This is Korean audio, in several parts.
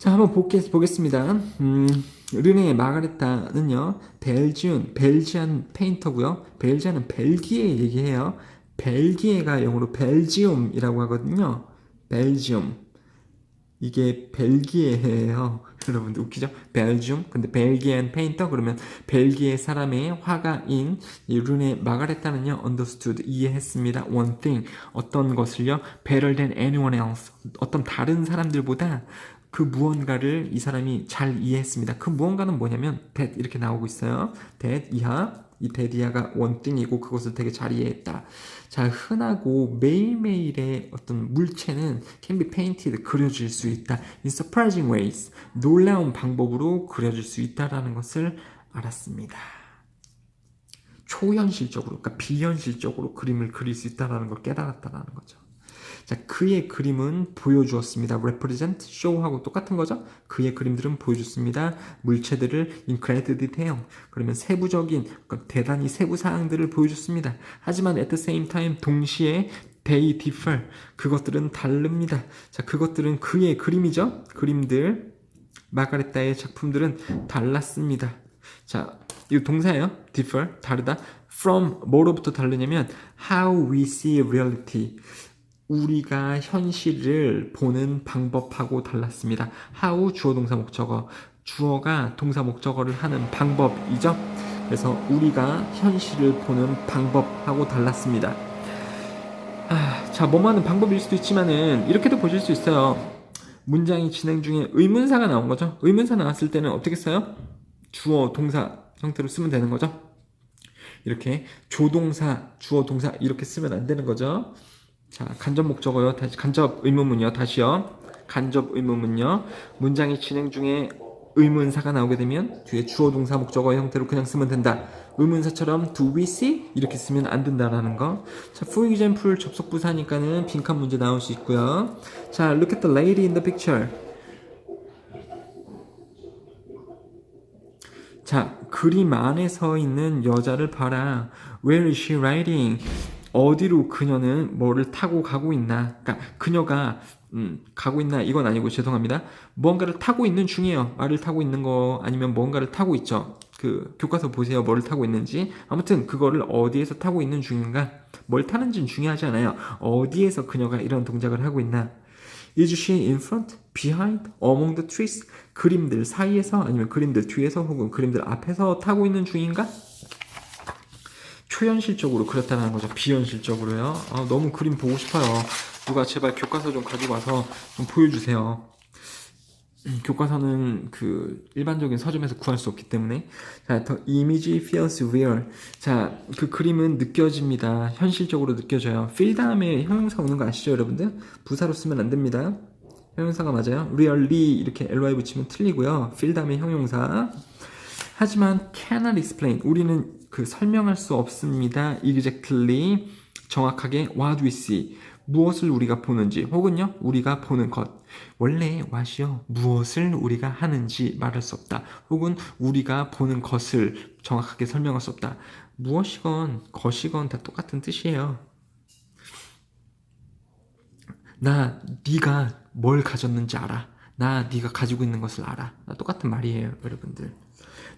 자, 한번 보겠습니다. 르네 마가레타는요, 벨지안 페인터고요. 벨지안은 벨기에 얘기해요. 벨기에가 영어로 벨지움이라고 하거든요. 벨지움. 이게 벨기에예요. 여러분들 웃기죠? 벨지움. 근데 벨기안 페인터 그러면 벨기에 사람의 화가인 이 르네 마가레타는요, understood 이해했습니다. one thing 어떤 것을요, better than anyone else 어떤 다른 사람들보다 그 무언가를 이 사람이 잘 이해했습니다. 그 무언가는 뭐냐면 that 이렇게 나오고 있어요. that 이하 이 that 이하가 one thing이고 그것을 되게 잘 이해했다. 자, 흔하고 매일매일의 어떤 물체는 can be painted 그려질 수 있다. in surprising ways 놀라운 방법으로 그려질 수 있다라는 것을 알았습니다. 초현실적으로, 그러니까 비현실적으로 그림을 그릴 수 있다라는 걸 깨달았다라는 거죠. 자, 그의 그림은 보여주었습니다. represent, show하고 똑같은 거죠. 그의 그림들은 보여줬습니다. 물체들을 in great detail, 그러면 세부적인, 그러니까 대단히 세부 사항들을 보여줬습니다. 하지만 at the same time, 동시에 they differ, 그것들은 다릅니다. 자, 그것들은 그의 그림이죠. 그림들, 마가레타의 작품들은 달랐습니다. 자, 이거 동사예요. differ, 다르다. from, 뭐로부터 다르냐면 how we see reality, 우리가 현실을 보는 방법하고 달랐습니다. how 주어 동사 목적어, 주어가 동사 목적어를 하는 방법이죠. 그래서 우리가 현실을 보는 방법하고 달랐습니다. 자, 뭐뭐하는 방법일 수도 있지만은 이렇게도 보실 수 있어요. 문장이 진행 중에 의문사가 나온 거죠. 의문사 나왔을 때는 어떻게 써요? 주어 동사 형태로 쓰면 되는 거죠. 이렇게 조동사, 주어 동사 이렇게 쓰면 안 되는 거죠. 자, 간접 목적어요. 다시 간접 의문문이요. 다시요. 간접 의문문요. 문장이 진행 중에 의문사가 나오게 되면 뒤에 주어 동사 목적어 형태로 그냥 쓰면 된다. 의문사처럼 do we see 이렇게 쓰면 안 된다라는 거. 자, for example 접속 부사니까는 빈칸 문제 나올 수 있고요. 자, look at the lady in the picture. 자, 그림 안에 서 있는 여자를 봐라. Where is she riding? 어디로 그녀는 뭐를 타고 가고 있나? 그러니까 그녀가 가고 있나? 이건 아니고 죄송합니다. 무언가를 타고 있는 중이에요. 말을 타고 있는 거 아니면 무언가를 타고 있죠. 그 교과서 보세요. 뭐를 타고 있는지. 아무튼 그거를 어디에서 타고 있는 중인가? 뭘 타는지는 중요하지 않아요. 어디에서 그녀가 이런 동작을 하고 있나? Is she in front, behind, among the trees? 그림들 사이에서 아니면 그림들 뒤에서 혹은 그림들 앞에서 타고 있는 중인가? 초현실적으로 그렸다는 거죠. 비현실적으로요. 너무 그림 보고 싶어요. 누가 제발 교과서 좀 가지고 와서 좀 보여주세요. 교과서는 그 일반적인 서점에서 구할 수 없기 때문에. 자, the image feels real. 자, 그 그림은 느껴집니다. 현실적으로 느껴져요. feel 다음에 형용사 오는 거 아시죠, 여러분들? 부사로 쓰면 안 됩니다. 형용사가 맞아요. really 이렇게 ly 붙이면 틀리고요. feel 다음에 형용사. 하지만 cannot explain, 우리는 그 설명할 수 없습니다. exactly, 정확하게 what we see, 무엇을 우리가 보는지 혹은요 우리가 보는 것. 원래 what이요 무엇을 우리가 하는지 말할 수 없다. 혹은 우리가 보는 것을 정확하게 설명할 수 없다. 무엇이건 것이건 다 똑같은 뜻이에요. 나 네가 뭘 가졌는지 알아. 나 네가 가지고 있는 것을 알아. 나 똑같은 말이에요, 여러분들.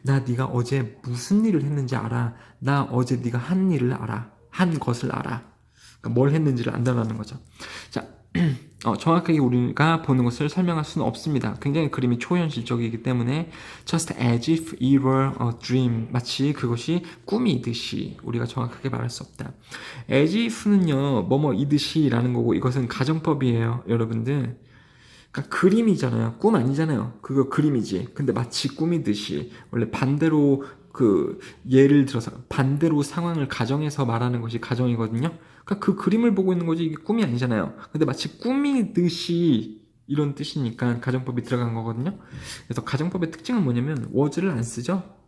나 네가 어제 무슨 일을 했는지 알아. 나 어제 네가 한 일을 알아. 한 것을 알아. 그러니까 뭘 했는지를 안다라는 거죠. 자, 정확하게 우리가 보는 것을 설명할 수는 없습니다. 굉장히 그림이 초현실적이기 때문에 just as if it were a dream, 마치 그것이 꿈이듯이 우리가 정확하게 말할 수 없다. as if는요 뭐뭐이듯이 라는 거고, 이것은 가정법이에요, 여러분들. 그러니까 그림이잖아요. 꿈 아니잖아요. 그거 그림이지. 근데 마치 꿈이듯이, 원래 반대로 그 예를 들어서 반대로 상황을 가정해서 말하는 것이 가정이거든요. 그러니까 그 그림을 보고 있는 거지 이게 꿈이 아니잖아요. 근데 마치 꿈이듯이 이런 뜻이니까 가정법이 들어간 거거든요. 그래서 가정법의 특징은 뭐냐면 was를 안 쓰죠.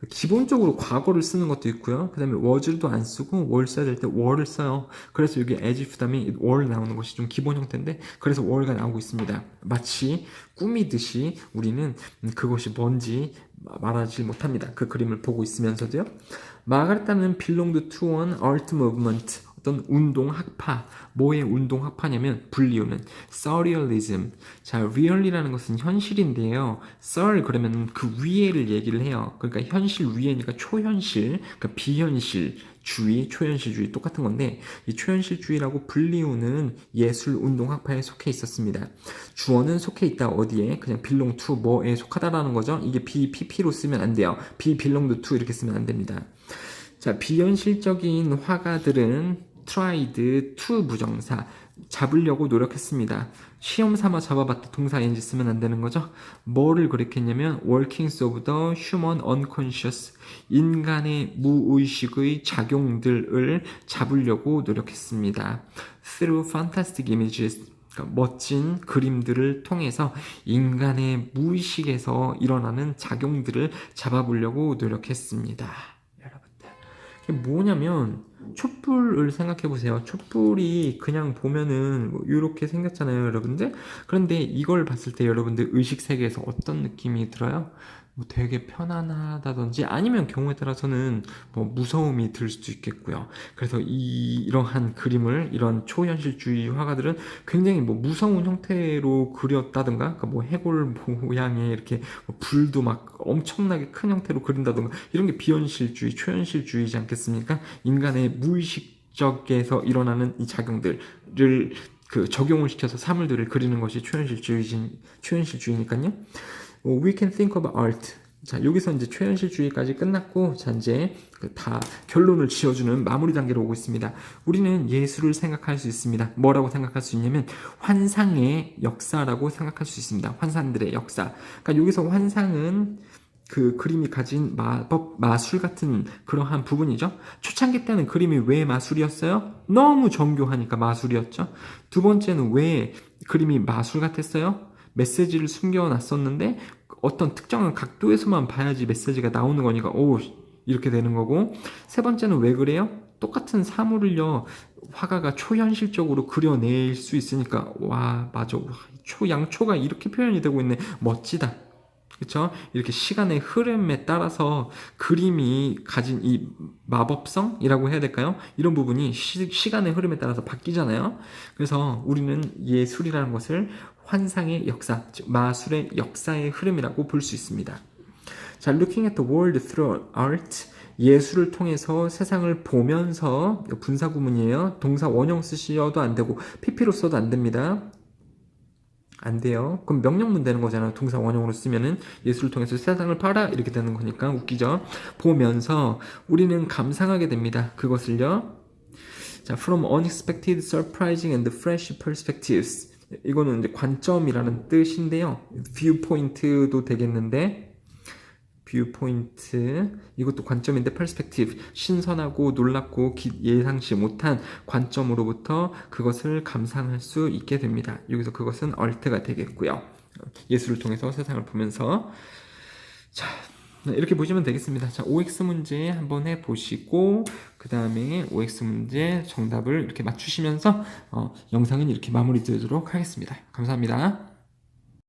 기본적으로 과거를 쓰는 것도 있고요. 그 다음에 was도 안 쓰고 월 써야 될 때 were를 써요. 그래서 여기 as if 다음에 were 나오는 것이 좀 기본 형태인데, 그래서 were가 나오고 있습니다. 마치 꿈이듯이 우리는 그것이 뭔지 말하지 못합니다. 그 그림을 보고 있으면서도요. 마가레타는 belonged to an art movement, 어떤 운동학파, 뭐의 운동학파냐면 불리우는 surrealism. 자, real이라는 것은 현실인데요. sur 그러면 그 위에를 얘기를 해요. 그러니까 현실 위에니까 초현실, 그러니까 비현실 주의, 초현실주의 똑같은 건데 이 초현실주의라고 불리우는 예술 운동학파에 속해 있었습니다. 주어는 속해 있다 어디에? 그냥 belong to 뭐에 속하다라는 거죠. 이게 be, pp로 쓰면 안 돼요. be belong to 이렇게 쓰면 안 됩니다. 자, 비현실적인 화가들은 tried to 부정사 잡으려고 노력했습니다. 시험 삼아 잡아봤다 동사 ing 쓰면 안 되는 거죠. 뭐를 그랬겠냐면 workings of the human unconscious 인간의 무의식의 작용들을 잡으려고 노력했습니다. through fantastic images 그러니까 멋진 그림들을 통해서 인간의 무의식에서 일어나는 작용들을 잡아보려고 노력했습니다. 이게 뭐냐면 촛불을 생각해 보세요. 촛불이 그냥 보면은 뭐 이렇게 생겼잖아요, 여러분들. 그런데 이걸 봤을 때 여러분들 의식 세계에서 어떤 느낌이 들어요? 뭐 되게 편안하다든지 아니면 경우에 따라서는 뭐 무서움이 들 수도 있겠고요. 그래서 이러한 그림을 이런 초현실주의 화가들은 굉장히 뭐 무서운 형태로 그렸다든가, 그러니까 뭐 해골 모양의 이렇게 뭐 불도 막 엄청나게 큰 형태로 그린다든가 이런 게 비현실주의, 초현실주의지 않겠습니까? 인간의 무의식적에서 일어나는 이 작용들을 그 적용을 시켜서 사물들을 그리는 것이 초현실주의니까요. We can think of art. 자, 여기서 이제 초현실주의까지 끝났고, 자, 이제 다 결론을 지어주는 마무리 단계로 오고 있습니다. 우리는 예술을 생각할 수 있습니다. 뭐라고 생각할 수 있냐면, 환상의 역사라고 생각할 수 있습니다. 환상들의 역사. 그러니까 여기서 환상은 그 그림이 가진 마술 같은 그러한 부분이죠. 초창기 때는 그림이 왜 마술이었어요? 너무 정교하니까 마술이었죠. 두 번째는 왜 그림이 마술 같았어요? 메시지를 숨겨놨었는데 어떤 특정한 각도에서만 봐야지 메시지가 나오는 거니까 오 이렇게 되는 거고, 세 번째는 왜 그래요? 똑같은 사물을요 화가가 초현실적으로 그려낼 수 있으니까 와 맞아 양초가 이렇게 표현이 되고 있네 멋지다. 그렇죠? 이렇게 시간의 흐름에 따라서 그림이 가진 이 마법성이라고 해야 될까요? 이런 부분이 시간의 흐름에 따라서 바뀌잖아요. 그래서 우리는 예술이라는 것을 환상의 역사, 즉 마술의 역사의 흐름이라고 볼 수 있습니다. 자, looking at the world through art, 예술을 통해서 세상을 보면서, 분사 구문이에요. 동사 원형 쓰셔도 안 되고 pp로 써도 안 됩니다. 안 돼요. 그럼 명령문 되는 거잖아요. 동사 원형으로 쓰면은 예술을 통해서 세상을 봐라 이렇게 되는 거니까 웃기죠. 보면서 우리는 감상하게 됩니다. 그것을요. 자, from unexpected, surprising and fresh perspectives. 이거는 이제 관점이라는 뜻인데요. viewpoint도 되겠는데 뷰포인트 이것도 관점인데 perspective 신선하고 놀랍고 예상치 못한 관점으로부터 그것을 감상할 수 있게 됩니다. 여기서 그것은 art가 되겠고요. 예술을 통해서 세상을 보면서 자 이렇게 보시면 되겠습니다. 자, OX 문제 한번 해보시고 그 다음에 OX 문제 정답을 이렇게 맞추시면서 영상은 이렇게 마무리 드리도록 하겠습니다. 감사합니다.